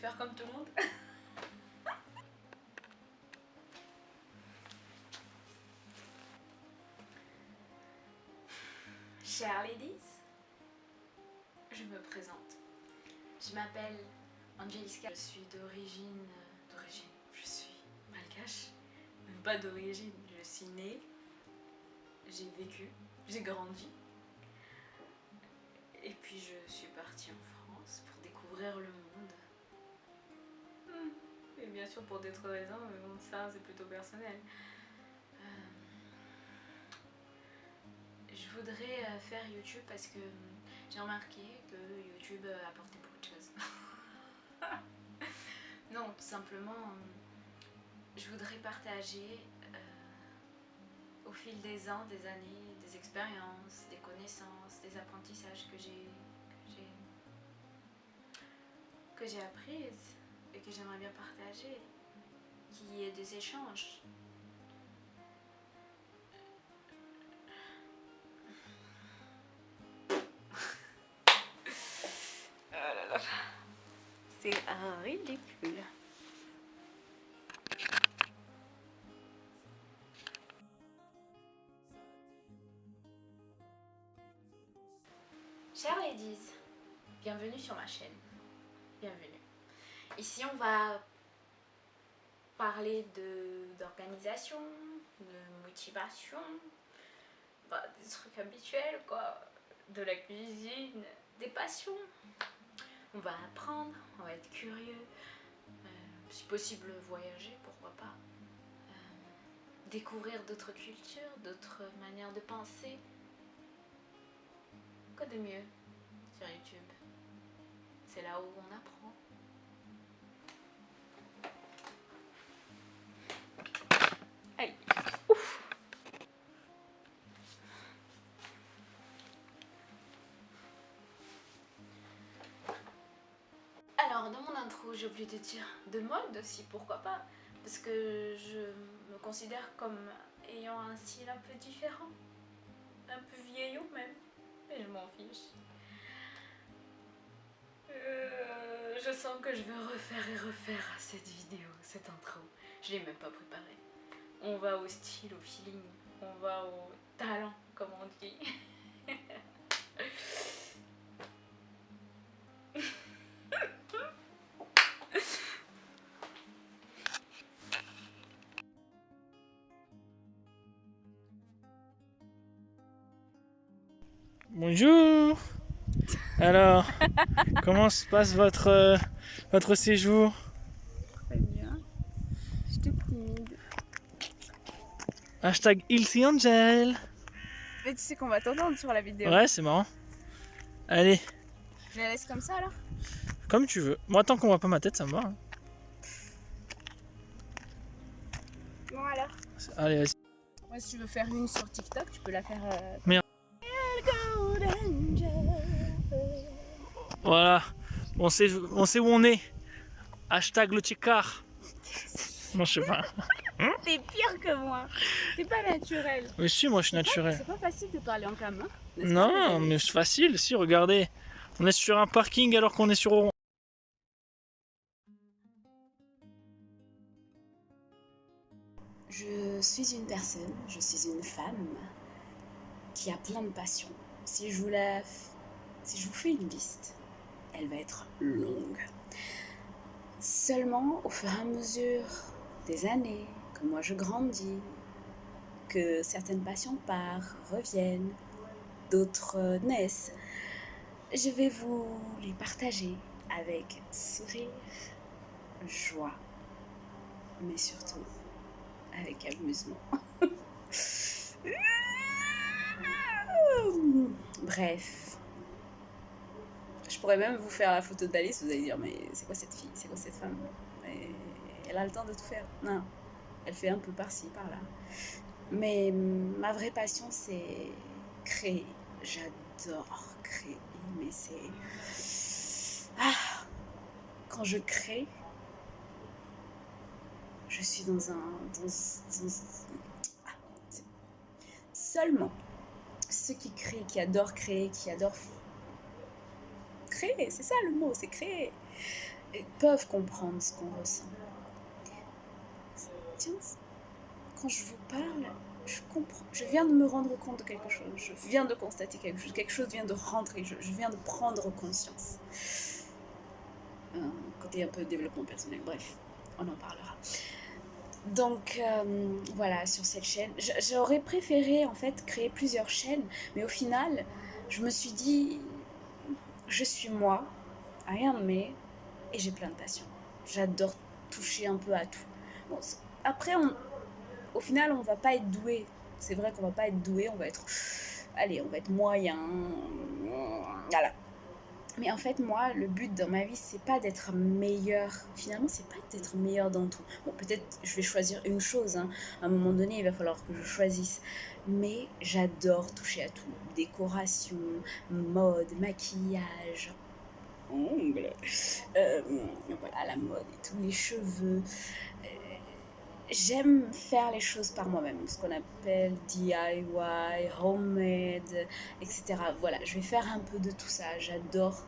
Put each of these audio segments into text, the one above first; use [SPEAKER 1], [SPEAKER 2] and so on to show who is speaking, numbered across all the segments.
[SPEAKER 1] faire comme tout le monde. Chers ladies, je me présente. Je m'appelle Angeliska. Je suis d'origine, je suis malgache. Même pas d'origine, je suis née, j'ai vécu, j'ai grandi. Et puis je suis partie en France pour découvrir le monde. Et bien sûr pour d'autres raisons, mais bon, ça c'est plutôt personnel. Je voudrais faire YouTube parce que j'ai remarqué que YouTube apportait beaucoup de choses. Non, tout simplement, je voudrais partager au fil des ans, des années, des expériences, des connaissances, des apprentissages que j'ai apprises et que j'aimerais bien partager, qu'il y ait des échanges. Oh là là. C'est ridicule. Chers ladies, bienvenue sur ma chaîne. Bienvenue. Ici on va parler d'organisation, de motivation, bah, des trucs habituels quoi, de la cuisine, des passions. On va apprendre, on va être curieux, si possible voyager, pourquoi pas, découvrir d'autres cultures, d'autres manières de penser. Quoi de mieux sur YouTube? C'est là où on apprend. Aïe. Ouf. Alors dans mon intro j'ai oublié de dire de mode aussi, pourquoi pas, parce que je me considère comme ayant un style un peu différent, un peu vieillot même, et je m'en fiche. Je sens que je vais refaire cette vidéo, cette intro. Je l'ai même pas préparée. On va au style, au feeling, on va au talent, comme on dit.
[SPEAKER 2] Bonjour. Alors, comment se passe votre séjour?
[SPEAKER 3] Très bien. J'étais timide.
[SPEAKER 2] Hashtag Ilse Angel.
[SPEAKER 3] Mais tu sais qu'on va t'entendre sur la vidéo.
[SPEAKER 2] Ouais, c'est marrant. Allez,
[SPEAKER 3] Je la laisse comme ça alors?
[SPEAKER 2] comme tu veux. Moi, tant qu'on voit pas ma tête, ça me va. Hein.
[SPEAKER 3] Bon alors.
[SPEAKER 2] Allez, vas-y.
[SPEAKER 3] Moi si tu veux faire une sur TikTok, tu peux la faire...
[SPEAKER 2] Merde. Voilà. On sait où on est. Hashtag le tchekar. Non, je sais pas.
[SPEAKER 3] T'es pire que moi. T'es pas naturel.
[SPEAKER 2] Mais si, moi, je suis naturel.
[SPEAKER 3] C'est pas facile de parler en cam, hein?
[SPEAKER 2] Non, mais c'est facile. Si, regardez. On est sur un parking alors qu'on est sur Oran.
[SPEAKER 4] Je suis une personne, je suis une femme qui a plein de passions. Si je vous fais une liste, elle va être longue. Seulement, au fur et à mesure des années, que moi je grandis, que certaines passions partent, reviennent, d'autres naissent, je vais vous les partager avec sourire, joie, mais surtout avec amusement. Bref, je pourrais même vous faire la photo d'Alice, vous allez dire mais c'est quoi cette fille, c'est quoi cette femme? Et elle a le temps de tout faire? Non, elle fait un peu par-ci, par-là. Mais ma vraie passion c'est créer. J'adore créer, mais c'est... quand je crée, je suis dans un... Seulement ceux qui créent, qui adorent créer, qui adorent créer, c'est ça le mot, c'est créer. peuvent comprendre ce qu'on ressent. Tiens, quand je vous parle, je comprends. Je viens de me rendre compte de quelque chose. Je viens de constater quelque chose. Quelque chose vient de rentrer. Je viens de prendre conscience. Côté un peu développement personnel. Bref, on en parlera. Donc voilà, sur cette chaîne, j'aurais préféré en fait créer plusieurs chaînes, mais au final, je me suis dit, je suis moi, rien de mais, et j'ai plein de passion. J'adore toucher un peu à tout. Bon, après, au final, on va pas être doué. C'est vrai qu'on va pas être doué, on va être, allez, on va être moyen, voilà. Mais en fait, moi, le but dans ma vie, c'est pas d'être meilleur. Finalement, c'est pas d'être meilleur dans tout. Bon, peut-être je vais choisir une chose. Hein. À un moment donné, il va falloir que je choisisse. Mais j'adore toucher à tout. Décoration, mode, maquillage, ongles. Voilà, la mode et tout, les cheveux. J'aime faire les choses par moi-même, ce qu'on appelle DIY, homemade, etc. Voilà, je vais faire un peu de tout ça. J'adore.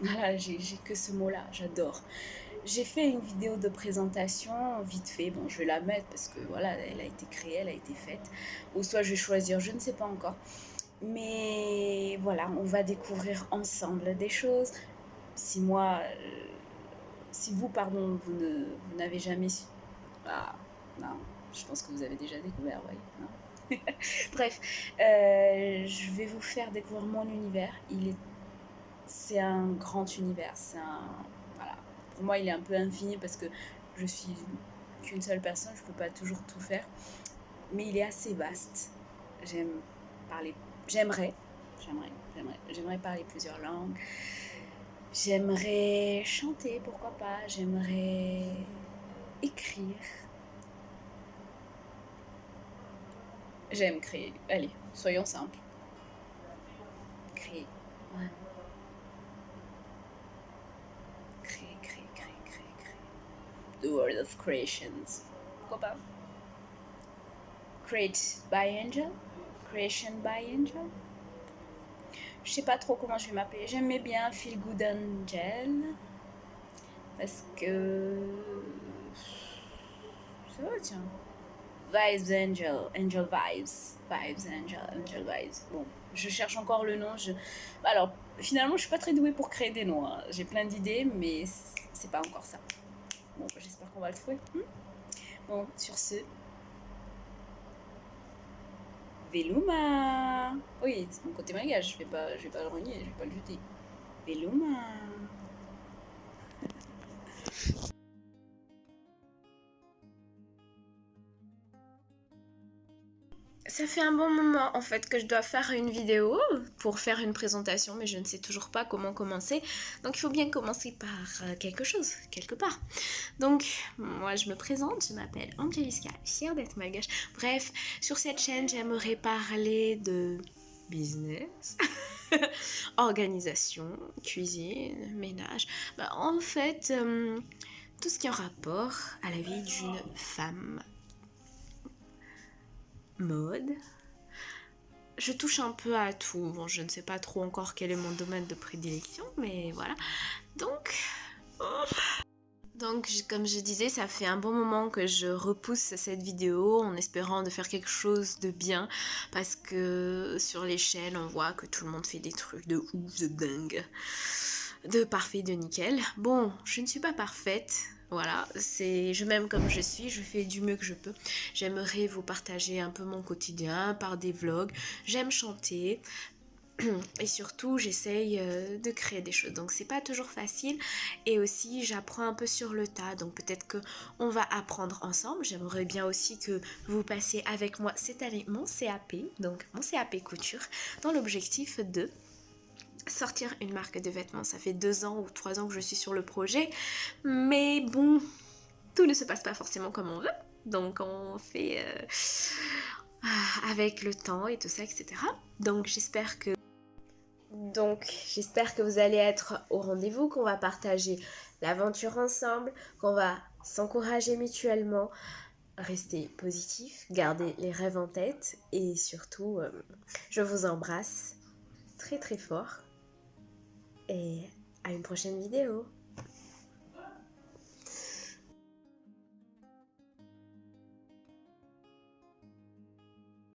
[SPEAKER 4] Voilà, j'ai que ce mot-là, j'adore. J'ai fait une vidéo de présentation, vite fait. Bon, je vais la mettre parce que voilà, elle a été créée, elle a été faite. Ou soit je vais choisir, je ne sais pas encore. Mais voilà, on va découvrir ensemble des choses. Si moi, si vous, pardon, vous n'avez jamais su... Ah, non, je pense que vous avez déjà découvert, oui. Non. Bref, je vais vous faire découvrir mon univers. C'est un grand univers. Voilà. Pour moi, il est un peu infini parce que je suis qu'une seule personne. Je ne peux pas toujours tout faire. Mais il est assez vaste. J'aimerais parler plusieurs langues. J'aimerais chanter, pourquoi pas. J'aimerais écrire. J'aime créer. Allez, soyons simples. Créer. Ouais. Créer. The world of creations. Pourquoi pas? Create by Angel. Creation by Angel. Je sais pas trop comment je vais m'appeler. J'aimais bien Feel Good Angel. Parce que... Ça va, tiens. Vibes Angel. Angel Vibes. Vibes Angel Vibes. Bon, je cherche encore le nom. Alors, finalement, je suis pas très douée pour créer des noms. Hein. J'ai plein d'idées, mais c'est pas encore ça. Bon, j'espère qu'on va le trouver. Bon, sur ce... Veluma. Oui, c'est mon côté malgache, je vais pas le renier, je vais pas le jeter. Veluma. Ça fait un bon moment en fait que je dois faire une vidéo pour faire une présentation, mais je ne sais toujours pas comment commencer. Donc il faut bien commencer par quelque chose, quelque part. Donc moi je me présente, je m'appelle Angeliska, fière d'être malgache. Bref, sur cette chaîne j'aimerais parler de business, organisation, cuisine, ménage. En fait, tout ce qui est en rapport à la vie d'une femme. Mode. Je touche un peu à tout. Bon, je ne sais pas trop encore quel est mon domaine de prédilection, mais voilà. Donc, comme je disais, ça fait un bon moment que je repousse cette vidéo en espérant de faire quelque chose de bien, parce que sur les chaînes, on voit que tout le monde fait des trucs de ouf, de dingue, de parfait, de nickel. Bon, je ne suis pas parfaite. Voilà, je m'aime comme je suis, je fais du mieux que je peux. J'aimerais vous partager un peu mon quotidien par des vlogs. J'aime chanter et surtout j'essaye de créer des choses. Donc c'est pas toujours facile et aussi j'apprends un peu sur le tas. Donc peut-être qu'on va apprendre ensemble. J'aimerais bien aussi que vous passiez avec moi cette année mon CAP, donc mon CAP couture, dans l'objectif de sortir une marque de vêtements. Ça fait 2 ans ou 3 ans que je suis sur le projet, mais bon, tout ne se passe pas forcément comme on veut, donc on fait avec le temps et tout ça, etc. Donc j'espère que vous allez être au rendez-vous, qu'on va partager l'aventure ensemble, qu'on va s'encourager mutuellement, rester positif, garder les rêves en tête et surtout, je vous embrasse très très fort. Et
[SPEAKER 5] à une prochaine vidéo.